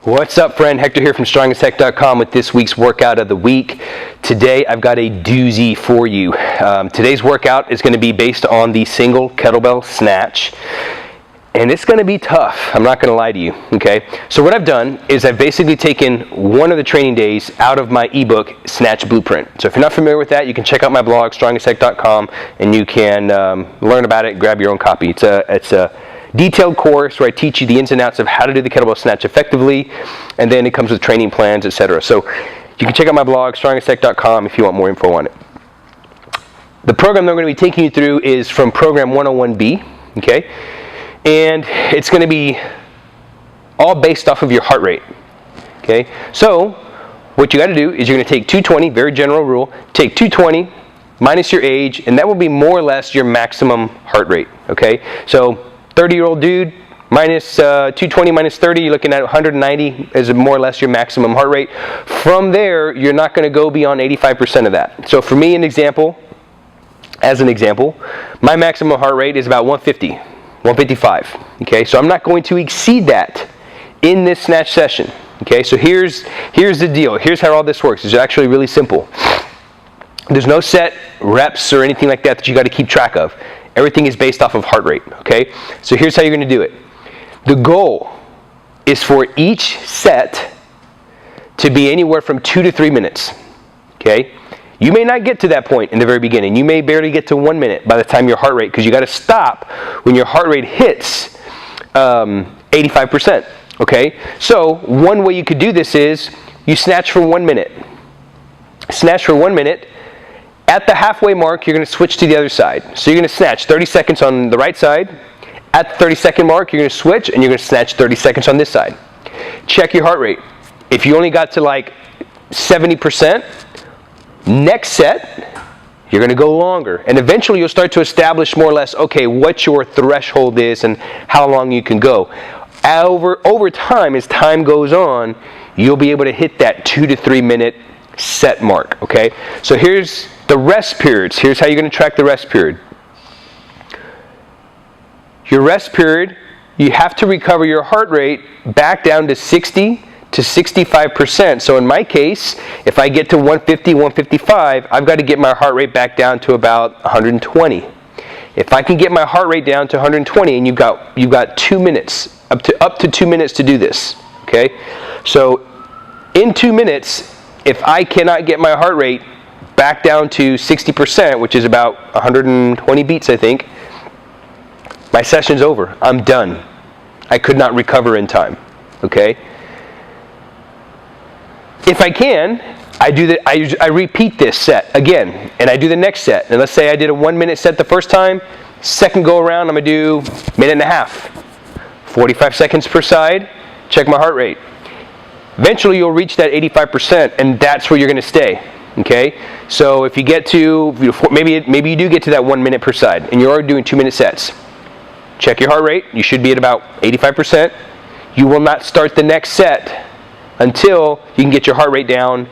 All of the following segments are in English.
What's up, friend? Hector here from strongestech.com with this week's workout of the week. Today I've got a doozy for you. Today's workout is going to be based on the single kettlebell snatch, and it's going to be tough. I'm not going to lie to you, okay? So what I've done is I've basically taken one of the training days out of my ebook, Snatch Blueprint. So if you're not familiar with that, you can check out my blog, strongestech.com, and you can learn about it, grab your own copy. It's a detailed course where I teach you the ins and outs of how to do the kettlebell snatch effectively, and then it comes with training plans, etc. So you can check out my blog, strongestech.com, if you want more info on it. The program that I'm going to be taking you through is from program 101B, okay? And it's going to be all based off of your heart rate, okay? So what you got to do is you're going to take 220, very general rule, take 220 minus your age, and that will be more or less your maximum heart rate, okay? So 30-year-old dude, minus 220 minus 30, you're looking at 190 as more or less your maximum heart rate. From there, you're not going to go beyond 85% of that. So for me, as an example, my maximum heart rate is about 150, 155. Okay, so I'm not going to exceed that in this snatch session. Okay, so here's the deal. Here's how all this works. It's actually really simple. There's no set reps or anything like that you got to keep track of. Everything is based off of heart rate, okay? So here's how you're going to do it. The goal is for each set to be anywhere from 2 to 3 minutes, okay? You may not get to that point in the very beginning. You may barely get to 1 minute by the time your heart rate, because you got to stop when your heart rate hits 85%, okay? So one way you could do this is you snatch for 1 minute. Snatch for 1 minute. At the halfway mark, you're going to switch to the other side. So you're going to snatch 30 seconds on the right side. At the 30-second mark, you're going to switch, and you're going to snatch 30 seconds on this side. Check your heart rate. If you only got to like 70%, next set, you're going to go longer. And eventually, you'll start to establish more or less, okay, what your threshold is and how long you can go. Over time, as time goes on, you'll be able to hit that 2 to 3 minute set mark, okay? So here's the rest periods. Here's how you're going to track the rest period. Your rest period, you have to recover your heart rate back down to 60 to 65%. So in my case, if I get to 150, 155, I've got to get my heart rate back down to about 120. If I can get my heart rate down to 120, and you've got 2 minutes, up to 2 minutes to do this, okay? So in 2 minutes, if I cannot get my heart rate back down to 60%, which is about 120 beats, I think, my session's over. I'm done. I could not recover in time, okay? If I can, I repeat this set again, and I do the next set. And let's say I did a 1 minute set the first time. Second go around, I'm going to do minute and a half. 45 seconds per side. Check my heart rate. Eventually, you'll reach that 85%, and that's where you're going to stay. Okay, so if you get to maybe you do get to that 1 minute per side, and you're already doing 2 minute sets. Check your heart rate. You should be at about 85%. You will not start the next set until you can get your heart rate down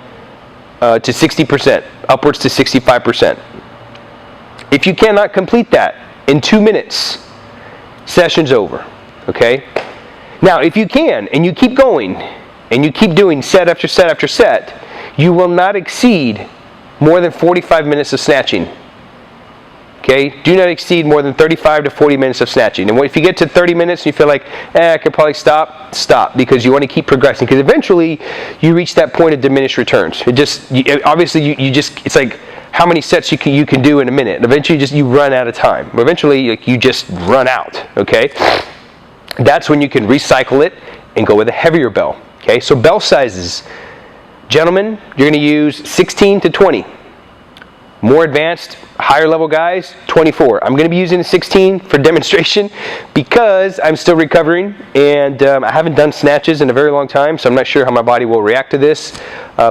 to 60%, upwards to 65%. If you cannot complete that in 2 minutes, session's over. Okay. Now, if you can, and you keep going, and you keep doing set after set after set, you will not exceed more than 45 minutes of snatching. Okay? Do not exceed more than 35 to 40 minutes of snatching. And if you get to 30 minutes and you feel like, I could probably stop, because you want to keep progressing. Because eventually, you reach that point of diminished returns. It's like how many sets you can do in a minute. And eventually, you run out of time. Eventually, you just run out. Okay? That's when you can recycle it and go with a heavier bell. Okay? So bell sizes. Gentlemen, you're going to use 16 to 20. More advanced, higher level guys, 24. I'm going to be using a 16 for demonstration because I'm still recovering, and I haven't done snatches in a very long time, so I'm not sure how my body will react to this.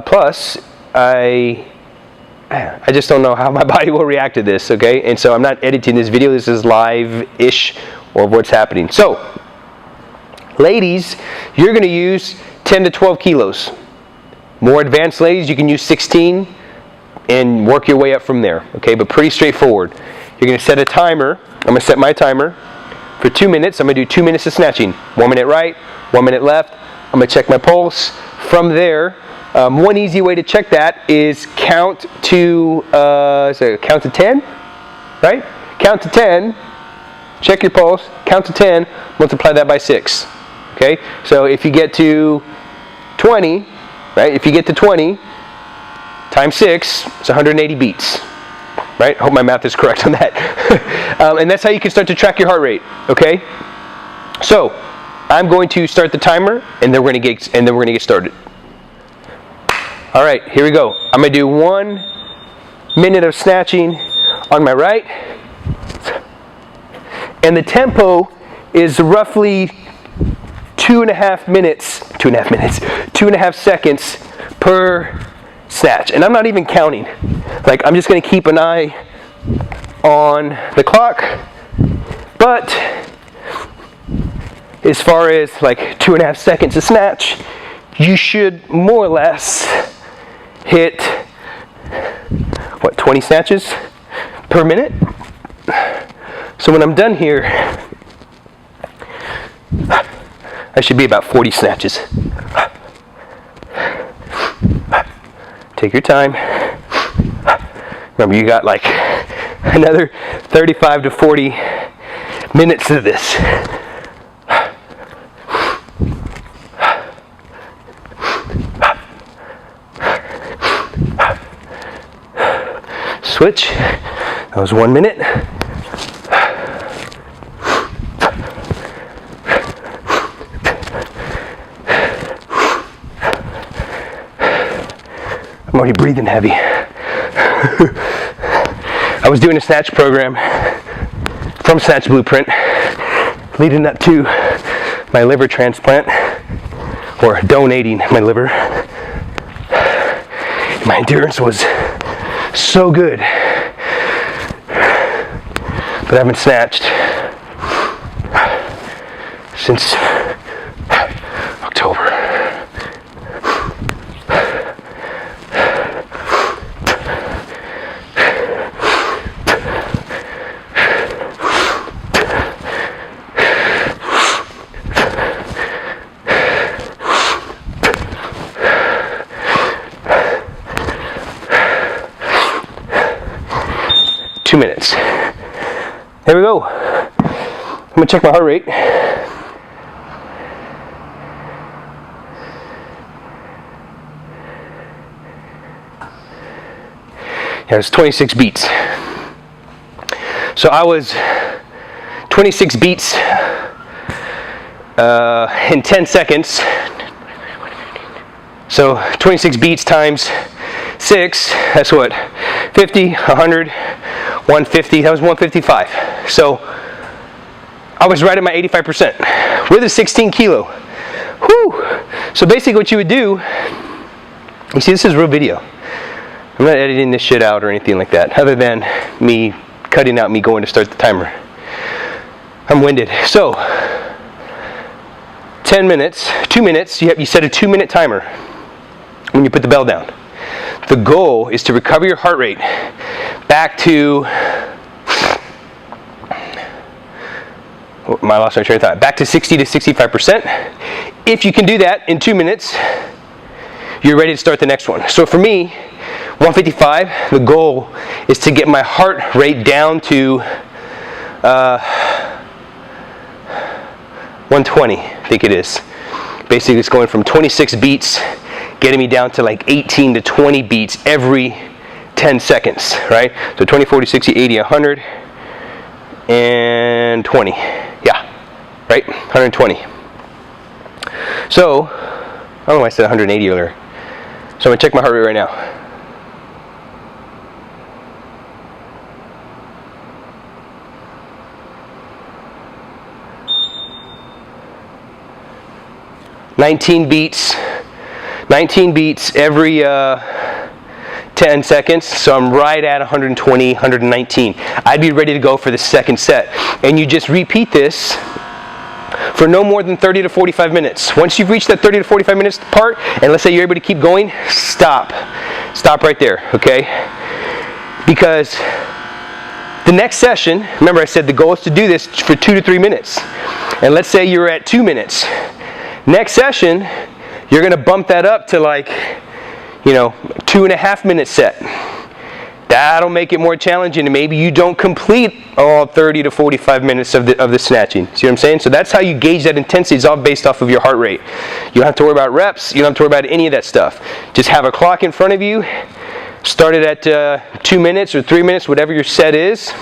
Plus, I just don't know how my body will react to this, okay? And so I'm not editing this video. This is live-ish of what's happening. So, ladies, you're going to use 10 to 12 kilos. More advanced ladies, you can use 16 and work your way up from there, okay? But pretty straightforward. You're going to set a timer. I'm going to set my timer for 2 minutes. I'm going to do 2 minutes of snatching. 1 minute right, 1 minute left, going to check my pulse. From there, one easy way to check that is count to 10, right? Count to 10, check your pulse, count to 10, multiply that by 6. Okay, so if you get to 20, right? If you get to 20 times 6, it's 180 beats. Right? Hope my math is correct on that. And that's how you can start to track your heart rate. Okay? So, I'm going to start the timer, and then we're going to get started. All right, here we go. I'm going to do 1 minute of snatching on my right, and the tempo is roughly 2.5 seconds per snatch. And I'm not even counting. Like, I'm just going to keep an eye on the clock. But as far as like 2.5 seconds a snatch, you should more or less hit, 20 snatches per minute? So when I'm done here, I should be about 40 snatches. Take your time. Remember, you got like another 35 to 40 minutes of this. Switch. That was 1 minute. I'm already breathing heavy. I was doing a snatch program from Snatch Blueprint leading up to my liver transplant, or donating my liver. My endurance was so good, but I haven't snatched since October. Minutes. There we go. I'm going to check my heart rate. Yeah, it's 26 beats. So I was 26 beats in 10 seconds. So 26 beats times 6, that's what? 50, 100, 150, that was 155. So I was right at my 85% with a 16 kilo. Whew. So basically what you would do, you see, this is real video. I'm not editing this shit out or anything like that, other than me cutting out me going to start the timer. I'm winded. So 10 minutes, 2 minutes, you set a 2-minute timer when you put the bell down. The goal is to recover your heart rate back to, I lost my train of thought, back to 60 to 65%. If you can do that in 2 minutes, you're ready to start the next one. So for me, 155, the goal is to get my heart rate down to 120, I think it is. Basically, it's going from 26 beats, getting me down to like 18 to 20 beats every 10 seconds, right? So 20, 40, 60, 80, 100, and 20. Yeah, right? 120. So, I don't know why I said 180 earlier. So I'm going to check my heart rate right now. $19 beats every 10 seconds, so I'm right at 120, 119. I'd be ready to go for the second set. And you just repeat this for no more than 30 to 45 minutes. Once you've reached that 30 to 45 minutes part, and let's say you're able to keep going, stop. Stop right there, okay? Because the next session, remember I said the goal is to do this for 2 to 3 minutes. And let's say you're at 2 minutes. Next session, you're going to bump that up to like, 2.5 minute set. That'll make it more challenging, and maybe you don't complete all 30 to 45 minutes of the snatching. See what I'm saying? So that's how you gauge that intensity. It's all based off of your heart rate. You don't have to worry about reps. You don't have to worry about any of that stuff. Just have a clock in front of you. Start it at 2 minutes or 3 minutes, whatever your set is.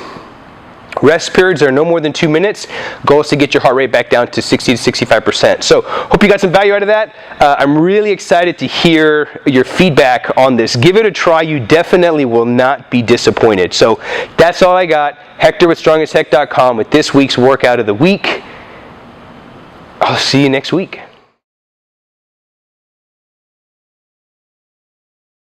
Rest periods are no more than 2 minutes. Goal is to get your heart rate back down to 60 to 65%. So hope you got some value out of that. I'm really excited to hear your feedback on this. Give it a try. You definitely will not be disappointed. So that's all I got. Hector with StrongAsHeck.com with this week's workout of the week. I'll see you next week.